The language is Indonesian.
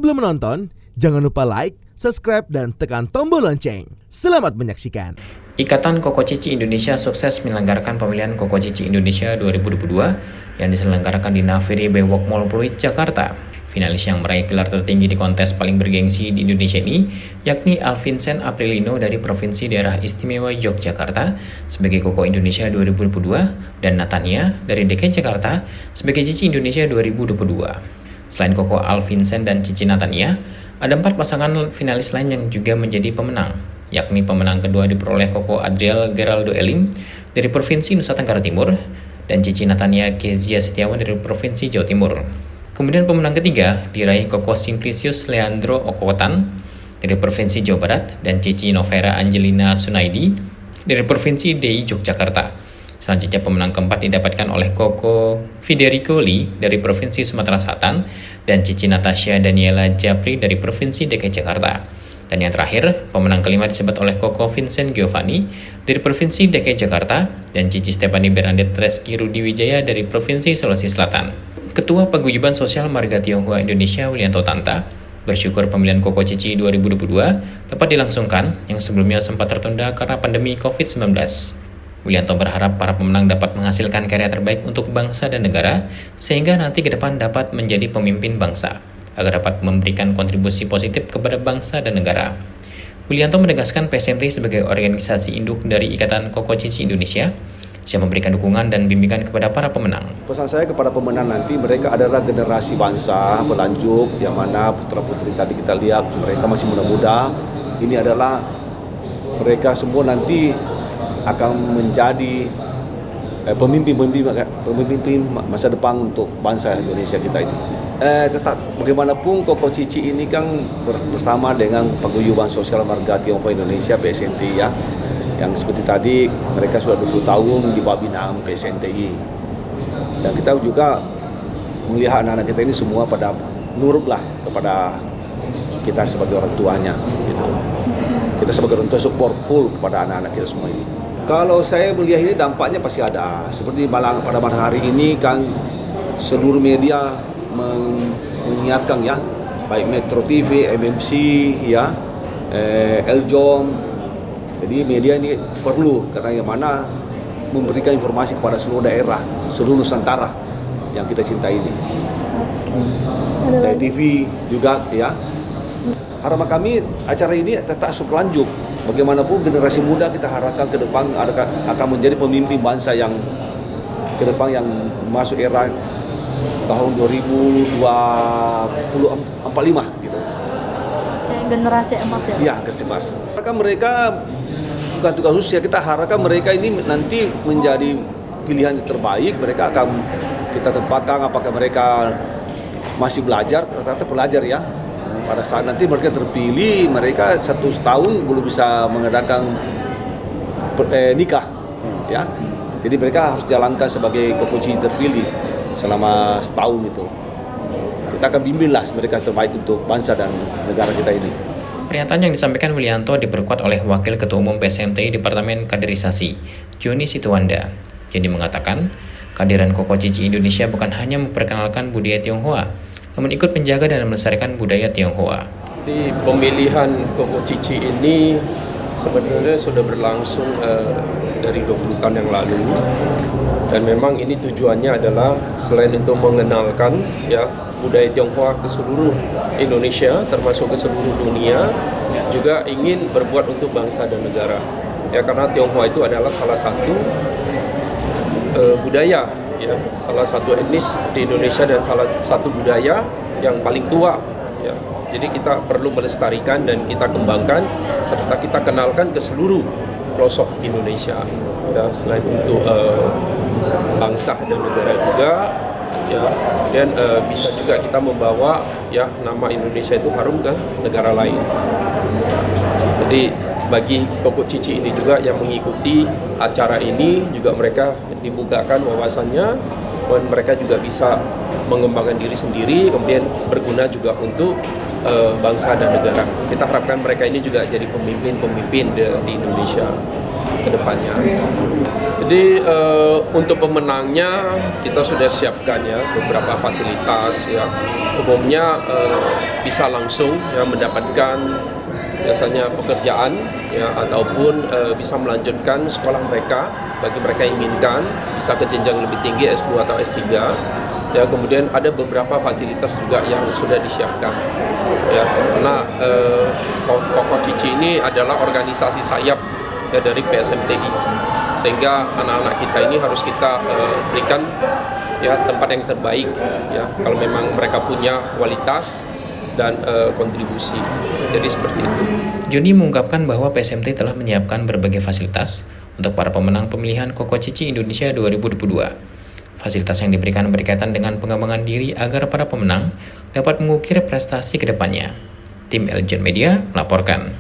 Sebelum menonton, jangan lupa like, subscribe, dan tekan tombol lonceng. Selamat menyaksikan. Ikatan Koko Cici Indonesia sukses menyelenggarakan pemilihan Koko Cici Indonesia 2022 yang diselenggarakan di Naviri Bewok Mall Pluit, Jakarta. Finalis yang meraih gelar tertinggi di kontes paling bergengsi di Indonesia ini, yakni Alvincent Aprilino dari Provinsi Daerah Istimewa Yogyakarta sebagai Koko Indonesia 2022 dan Natania dari DKI Jakarta sebagai Cici Indonesia 2022. Selain Koko Alvincent dan Cici Natania, ada 4 pasangan finalis lain yang juga menjadi pemenang, yakni pemenang kedua diperoleh Koko Adriel Geraldo Elim dari Provinsi Nusa Tenggara Timur dan Cici Natania Kezia Setiawan dari Provinsi Jawa Timur. Kemudian pemenang ketiga diraih Koko Simplicius Leandro Okotan dari Provinsi Jawa Barat dan Cici Novera Angelina Sunaidi dari Provinsi DI Yogyakarta. Selanjutnya pemenang keempat didapatkan oleh Koko Federico Lee dari Provinsi Sumatera Selatan dan Cici Natasha Daniela Japri dari Provinsi DKI Jakarta. Dan yang terakhir, pemenang kelima disebut oleh Koko Vincent Giovanni dari Provinsi DKI Jakarta dan Cici Stephanie Bernadette Reski Rudi Wijaya dari Provinsi Sulawesi Selatan. Ketua Paguyuban Sosial Marga Tionghoa Indonesia Willianto Tanta bersyukur pemilihan Koko Cici 2022 dapat dilangsungkan yang sebelumnya sempat tertunda karena pandemi COVID-19. Willianto berharap para pemenang dapat menghasilkan karya terbaik untuk bangsa dan negara sehingga nanti ke depan dapat menjadi pemimpin bangsa agar dapat memberikan kontribusi positif kepada bangsa dan negara. Willianto menegaskan PSMT sebagai organisasi induk dari Ikatan Koko Cici Indonesia siap memberikan dukungan dan bimbingan kepada para pemenang. Pesan saya kepada pemenang nanti, mereka adalah generasi bangsa pelanjut yang mana putra-putri tadi kita lihat mereka masih muda-muda. Ini adalah mereka semua nanti akan menjadi pemimpin masa depan untuk bangsa Indonesia kita ini. Tetap bagaimanapun Koko Cici ini kan bersama dengan Paguyuban Sosial Marga Tionghoa Indonesia PSNT ya. Yang seperti tadi mereka sudah 20 tahun di bawah binaan PSNTI. Dan kita juga melihat anak-anak kita ini semua pada nurutlah kepada kita sebagai orang tuanya gitu. Kita sebagai orang tua support full kepada anak-anak kita semua ini. Kalau saya melihat ini dampaknya pasti ada. Seperti pada hari ini kan seluruh media mengingatkan ya, baik Metro TV, MMC ya, Eljom. Jadi media ini perlu karena yang mana memberikan informasi kepada seluruh daerah, seluruh Nusantara yang kita cintai ini. Dari TV juga ya. Harapan kami acara ini tetap berlanjut. Bagaimanapun generasi muda kita harapkan ke depan akan menjadi pemimpin bangsa yang ke depan yang masuk era tahun 2045 gitu. Generasi emas ya? Iya, generasi emas. Mereka bukan tugas usia, kita harapkan mereka ini nanti menjadi pilihan yang terbaik. Mereka akan kita tempatkan apakah mereka masih belajar, ternyata pelajar ya. Pada saat nanti mereka terpilih, mereka 1 tahun belum bisa mengadakan nikah, ya. Jadi mereka harus jalankan sebagai Koko Cici terpilih selama setahun itu. Kita akan bimbinglah mereka terbaik untuk bangsa dan negara kita ini. Pernyataan yang disampaikan Willianto diperkuat oleh Wakil Ketua Umum PSMT Departemen Kaderisasi, Joni Situanda. Jadi mengatakan, kehadiran Koko Cici Indonesia bukan hanya memperkenalkan budaya Tionghoa, namun ikut menjaga dan melestarikan budaya Tionghoa. Di pemilihan Koko Cici ini sebenarnya sudah berlangsung dari 20 tahun yang lalu, dan memang ini tujuannya adalah selain untuk mengenalkan ya budaya Tionghoa ke seluruh Indonesia termasuk ke seluruh dunia, juga ingin berbuat untuk bangsa dan negara ya, karena Tionghoa itu adalah salah satu budaya ya, salah satu etnis di Indonesia dan salah satu budaya yang paling tua ya. Jadi kita perlu melestarikan dan kita kembangkan serta kita kenalkan ke seluruh pelosok Indonesia ya, selain untuk bangsa dan negara juga ya, dan bisa juga kita membawa ya nama Indonesia itu harum ke negara lain. Jadi bagi Koko Cici ini juga yang mengikuti acara ini juga mereka dibukakan wawasannya dan mereka juga bisa mengembangkan diri sendiri, kemudian berguna juga untuk bangsa dan negara. Kita harapkan mereka ini juga jadi pemimpin-pemimpin di Indonesia. ke depannya. Jadi untuk pemenangnya kita sudah siapkan ya beberapa fasilitas ya. Umumnya bisa langsung ya mendapatkan biasanya pekerjaan ya ataupun bisa melanjutkan sekolah mereka bagi mereka yang inginkan, bisa ke jenjang lebih tinggi S2 atau S3. Ya, kemudian ada beberapa fasilitas juga yang sudah disiapkan. Ya, karena Koko Cici ini adalah organisasi sayap ya dari PSMTI. Sehingga anak-anak kita ini harus kita berikan ya tempat yang terbaik ya kalau memang mereka punya kualitas dan kontribusi. Jadi seperti itu. Joni mengungkapkan bahwa PSMT telah menyiapkan berbagai fasilitas untuk para pemenang pemilihan Koko Cici Indonesia 2022. Fasilitas yang diberikan berkaitan dengan pengembangan diri agar para pemenang dapat mengukir prestasi ke depannya. Tim Eljon Media melaporkan.